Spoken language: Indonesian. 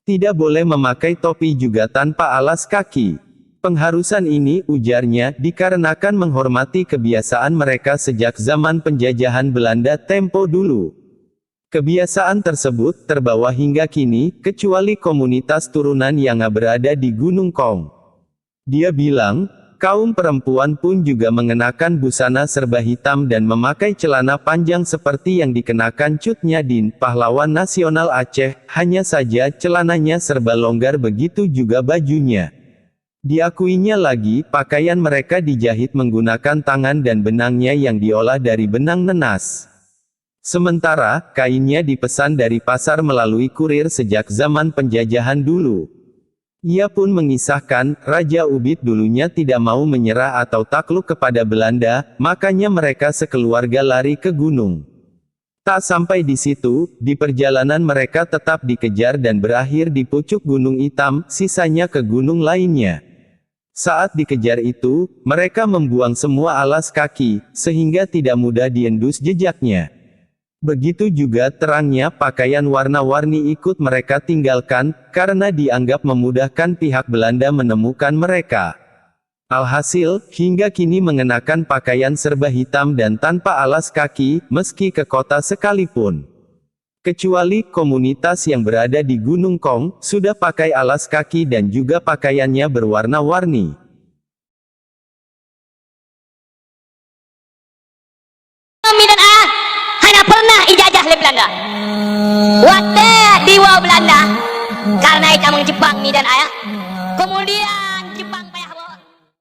Tidak boleh memakai topi juga tanpa alas kaki. Pengharusan ini, ujarnya, dikarenakan menghormati kebiasaan mereka sejak zaman penjajahan Belanda tempo dulu. Kebiasaan tersebut terbawa hingga kini, kecuali komunitas turunan yang berada di Gunung Kong. Dia bilang, kaum perempuan pun juga mengenakan busana serba hitam dan memakai celana panjang seperti yang dikenakan Cut Nyadin, pahlawan nasional Aceh, hanya saja celananya serba longgar, begitu juga bajunya. Diakuinya lagi, pakaian mereka dijahit menggunakan tangan dan benangnya yang diolah dari benang nenas. Sementara, kainnya dipesan dari pasar melalui kurir sejak zaman penjajahan dulu. Ia pun mengisahkan, Raja Ubid dulunya tidak mau menyerah atau takluk kepada Belanda, makanya mereka sekeluarga lari ke gunung. Tak sampai di situ, di perjalanan mereka tetap dikejar dan berakhir di pucuk Gunung Hitam, sisanya ke gunung lainnya. Saat dikejar itu, mereka membuang semua alas kaki, sehingga tidak mudah diendus jejaknya. Begitu juga terangnya pakaian warna-warni ikut mereka tinggalkan, karena dianggap memudahkan pihak Belanda menemukan mereka. Alhasil, hingga kini mengenakan pakaian serba hitam dan tanpa alas kaki, meski ke kota sekalipun. Kecuali komunitas yang berada di Gunung Kong, sudah pakai alas kaki dan juga pakaiannya berwarna-warni. Midan A hanya pernah ijazah oleh Belanda. Waktu di Belanda, karena itu menjebak Midan A. Kemudian